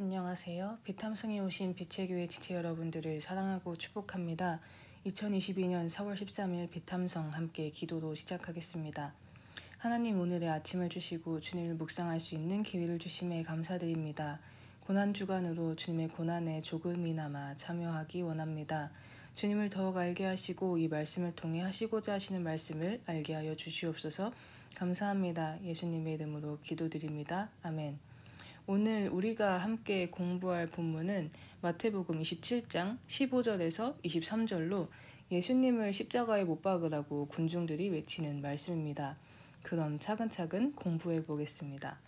안녕하세요. 비탐성에 오신 빛의 교회 지체 여러분들을 사랑하고 축복합니다. 2022년 4월 13일 비탐성 함께 기도로 시작하겠습니다. 하나님, 오늘의 아침을 주시고 주님을 묵상할 수 있는 기회를 주심에 감사드립니다. 고난주간으로 주님의 고난에 조금이나마 참여하기 원합니다. 주님을 더욱 알게 하시고 이 말씀을 통해 하시고자 하시는 말씀을 알게 하여 주시옵소서. 감사합니다. 예수님의 이름으로 기도드립니다. 아멘. 오늘 우리가 함께 공부할 본문은 마태복음 27장 15절에서 23절로 예수님을 십자가에 못 박으라고 군중들이 외치는 말씀입니다. 그럼 차근차근 공부해 보겠습니다.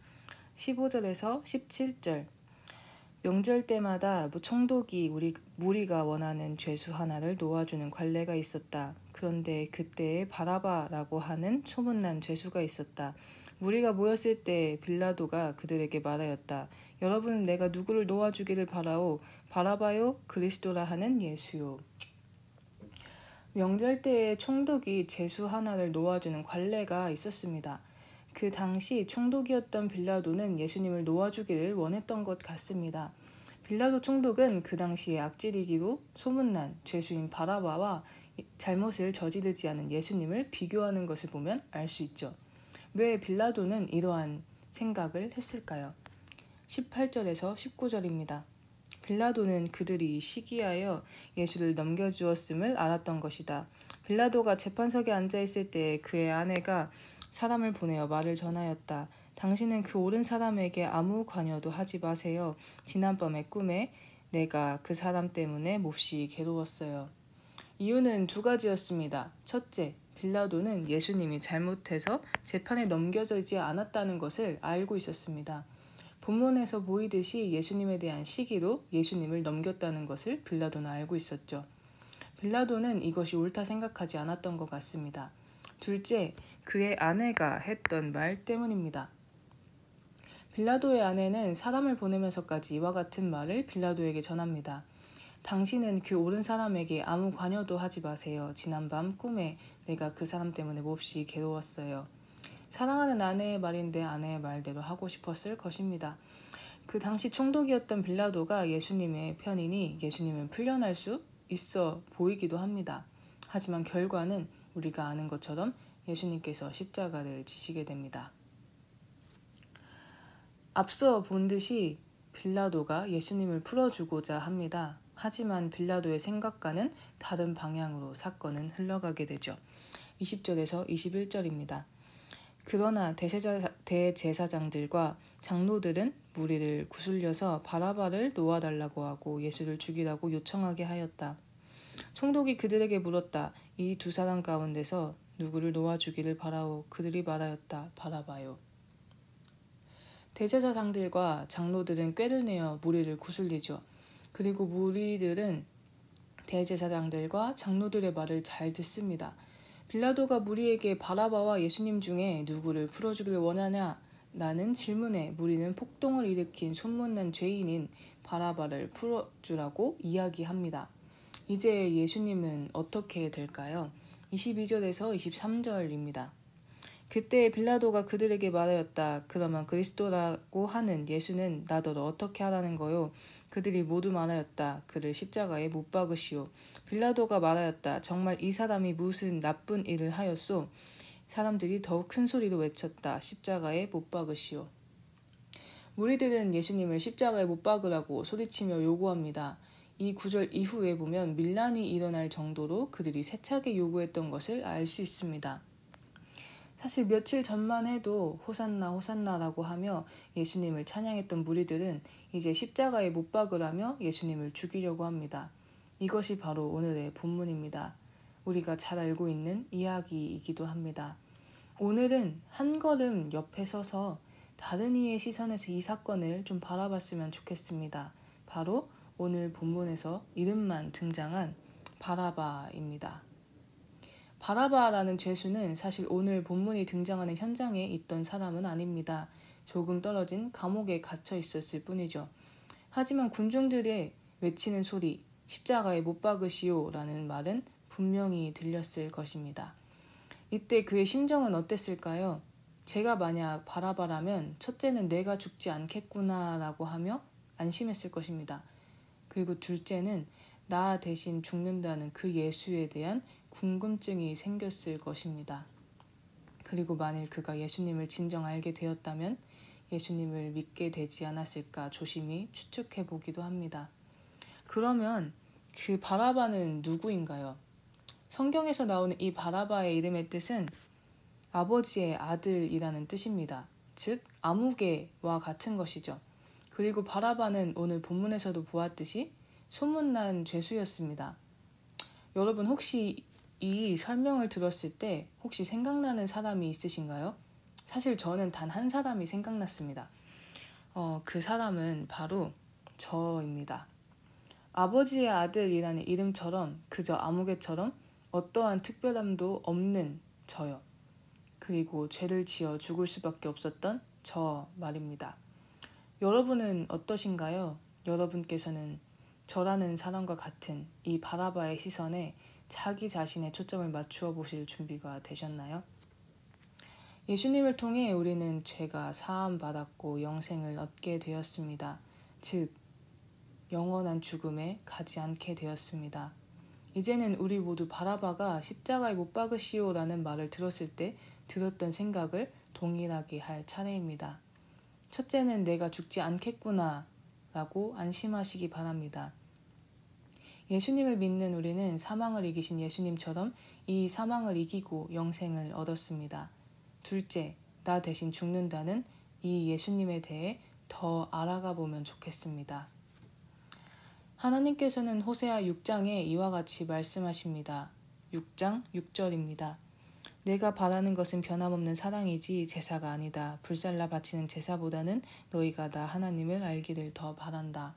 15절에서 17절. 명절 때마다 총독이 무리가 원하는 죄수 하나를 놓아주는 관례가 있었다. 그런데 그때에 바라바라고 하는 소문난 죄수가 있었다. 무리가 모였을 때 빌라도가 그들에게 말하였다. 여러분은 내가 누구를 놓아주기를 바라오? 바라바요? 그리스도라 하는 예수요. 명절 때에 총독이 죄수 하나를 놓아주는 관례가 있었습니다. 그 당시 총독이었던 빌라도는 예수님을 놓아주기를 원했던 것 같습니다. 빌라도 총독은 그 당시에 악질이기로 소문난 죄수인 바라바와 잘못을 저지르지 않은 예수님을 비교하는 것을 보면 알 수 있죠. 왜 빌라도는 이러한 생각을 했을까요? 18절에서 19절입니다. 빌라도는 그들이 시기하여 예수를 넘겨주었음을 알았던 것이다. 빌라도가 재판석에 앉아있을 때 그의 아내가 사람을 보내어 말을 전하였다. 당신은 그 옳은 사람에게 아무 관여도 하지 마세요. 지난밤의 꿈에 내가 그 사람 때문에 몹시 괴로웠어요. 이유는 두 가지였습니다. 첫째, 빌라도는 예수님이 잘못해서 재판에 넘겨지지 않았다는 것을 알고 있었습니다. 본문에서 보이듯이 예수님에 대한 시기로 예수님을 넘겼다는 것을 빌라도는 알고 있었죠. 빌라도는 이것이 옳다 생각하지 않았던 것 같습니다. 둘째, 그의 아내가 했던 말 때문입니다. 빌라도의 아내는 사람을 보내면서까지 이와 같은 말을 빌라도에게 전합니다. 당신은 그 옳은 사람에게 아무 관여도 하지 마세요. 지난밤 꿈에 내가 그 사람 때문에 몹시 괴로웠어요. 사랑하는 아내의 말인데 아내의 말대로 하고 싶었을 것입니다. 그 당시 총독이었던 빌라도가 예수님의 편이니 예수님은 풀려날 수 있어 보이기도 합니다. 하지만 결과는 우리가 아는 것처럼 예수님께서 십자가를 지시게 됩니다. 앞서 본 듯이 빌라도가 예수님을 풀어주고자 합니다. 하지만 빌라도의 생각과는 다른 방향으로 사건은 흘러가게 되죠. 20절에서 21절입니다. 그러나 대제사장들과 장로들은 무리를 구슬려서 바라바를 놓아달라고 하고 예수를 죽이라고 요청하게 하였다. 총독이 그들에게 물었다. 이 두 사람 가운데서 누구를 놓아주기를 바라오? 그들이 말하였다. 바라바요. 대제사장들과 장로들은 꾀를 내어 무리를 구슬리죠. 그리고 무리들은 대제사장들과 장로들의 말을 잘 듣습니다. 빌라도가 무리에게 바라바와 예수님 중에 누구를 풀어주기를 원하냐? 라는 질문에 무리는 폭동을 일으킨 소문난 죄인인 바라바를 풀어주라고 이야기합니다. 이제 예수님은 어떻게 될까요? 22절에서 23절입니다. 그때 빌라도가 그들에게 말하였다. 그러면 그리스도라고 하는 예수는 나더러 어떻게 하라는 거요? 그들이 모두 말하였다. 그를 십자가에 못 박으시오. 빌라도가 말하였다. 정말 이 사람이 무슨 나쁜 일을 하였소? 사람들이 더욱 큰 소리로 외쳤다. 십자가에 못 박으시오. 무리들은 예수님을 십자가에 못 박으라고 소리치며 요구합니다. 이 구절 이후에 보면 밀란이 일어날 정도로 그들이 세차게 요구했던 것을 알 수 있습니다. 사실 며칠 전만 해도 호산나 호산나라고 하며 예수님을 찬양했던 무리들은 이제 십자가에 못 박으라며 예수님을 죽이려고 합니다. 이것이 바로 오늘의 본문입니다. 우리가 잘 알고 있는 이야기이기도 합니다. 오늘은 한 걸음 옆에 서서 다른 이의 시선에서 이 사건을 좀 바라봤으면 좋겠습니다. 바로 오늘 본문에서 이름만 등장한 바라바입니다. 바라바라는 죄수는 사실 오늘 본문이 등장하는 현장에 있던 사람은 아닙니다. 조금 떨어진 감옥에 갇혀 있었을 뿐이죠. 하지만 군중들의 외치는 소리, 십자가에 못 박으시오 라는 말은 분명히 들렸을 것입니다. 이때 그의 심정은 어땠을까요? 제가 만약 바라바라면 첫째는 내가 죽지 않겠구나 라고 하며 안심했을 것입니다. 그리고 둘째는 나 대신 죽는다는 그 예수에 대한 궁금증이 생겼을 것입니다. 그리고 만일 그가 예수님을 진정 알게 되었다면 예수님을 믿게 되지 않았을까 조심히 추측해 보기도 합니다. 그러면 그 바라바는 누구인가요? 성경에서 나오는 이 바라바의 이름의 뜻은 아버지의 아들이라는 뜻입니다. 즉 아무개와 같은 것이죠. 그리고 바라바는 오늘 본문에서도 보았듯이 소문난 죄수였습니다. 여러분 혹시 이 설명을 들었을 때 혹시 생각나는 사람이 있으신가요? 사실 저는 단 한 사람이 생각났습니다. 그 사람은 바로 저입니다. 아버지의 아들이라는 이름처럼 그저 아무개처럼 어떠한 특별함도 없는 저요. 그리고 죄를 지어 죽을 수밖에 없었던 저 말입니다. 여러분은 어떠신가요? 여러분께서는 저라는 사람과 같은 이 바라바의 시선에 자기 자신의 초점을 맞추어 보실 준비가 되셨나요? 예수님을 통해 우리는 죄가 사함받았고 영생을 얻게 되었습니다. 즉, 영원한 죽음에 가지 않게 되었습니다. 이제는 우리 모두 바라바가 십자가에 못 박으시오라는 말을 들었을 때 들었던 생각을 동일하게 할 차례입니다. 첫째는 내가 죽지 않겠구나 라고 안심하시기 바랍니다. 예수님을 믿는 우리는 사망을 이기신 예수님처럼 이 사망을 이기고 영생을 얻었습니다. 둘째, 나 대신 죽는다는 이 예수님에 대해 더 알아가 보면 좋겠습니다. 하나님께서는 호세아 6장에 이와 같이 말씀하십니다. 6장 6절입니다. 내가 바라는 것은 변함없는 사랑이지 제사가 아니다. 불살라 바치는 제사보다는 너희가 나 하나님을 알기를 더 바란다.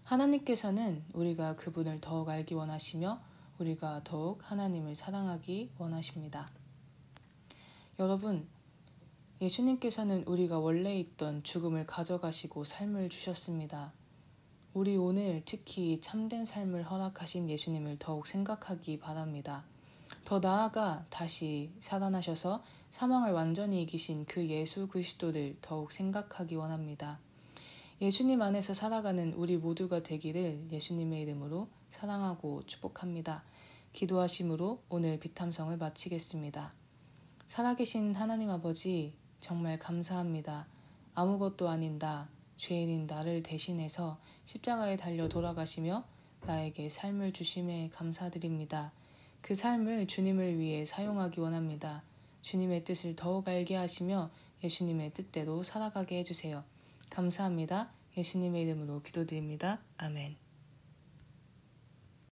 하나님께서는 우리가 그분을 더욱 알기 원하시며 우리가 더욱 하나님을 사랑하기 원하십니다. 여러분, 예수님께서는 우리가 원래 있던 죽음을 가져가시고 삶을 주셨습니다. 우리 오늘 특히 참된 삶을 허락하신 예수님을 더욱 생각하기 바랍니다. 더 나아가 다시 살아나셔서 사망을 완전히 이기신 그 예수 그리스도를 더욱 생각하기 원합니다. 예수님 안에서 살아가는 우리 모두가 되기를 예수님의 이름으로 사랑하고 축복합니다. 기도하심으로 오늘 비탐성을 마치겠습니다. 살아계신 하나님 아버지, 정말 감사합니다. 아무것도 아닌 나, 죄인인 나를 대신해서 십자가에 달려 돌아가시며 나에게 삶을 주심에 감사드립니다. 그 삶을 주님을 위해 사용하기 원합니다. 주님의 뜻을 더욱 알게 하시며 예수님의 뜻대로 살아가게 해주세요. 감사합니다. 예수님의 이름으로 기도드립니다. 아멘.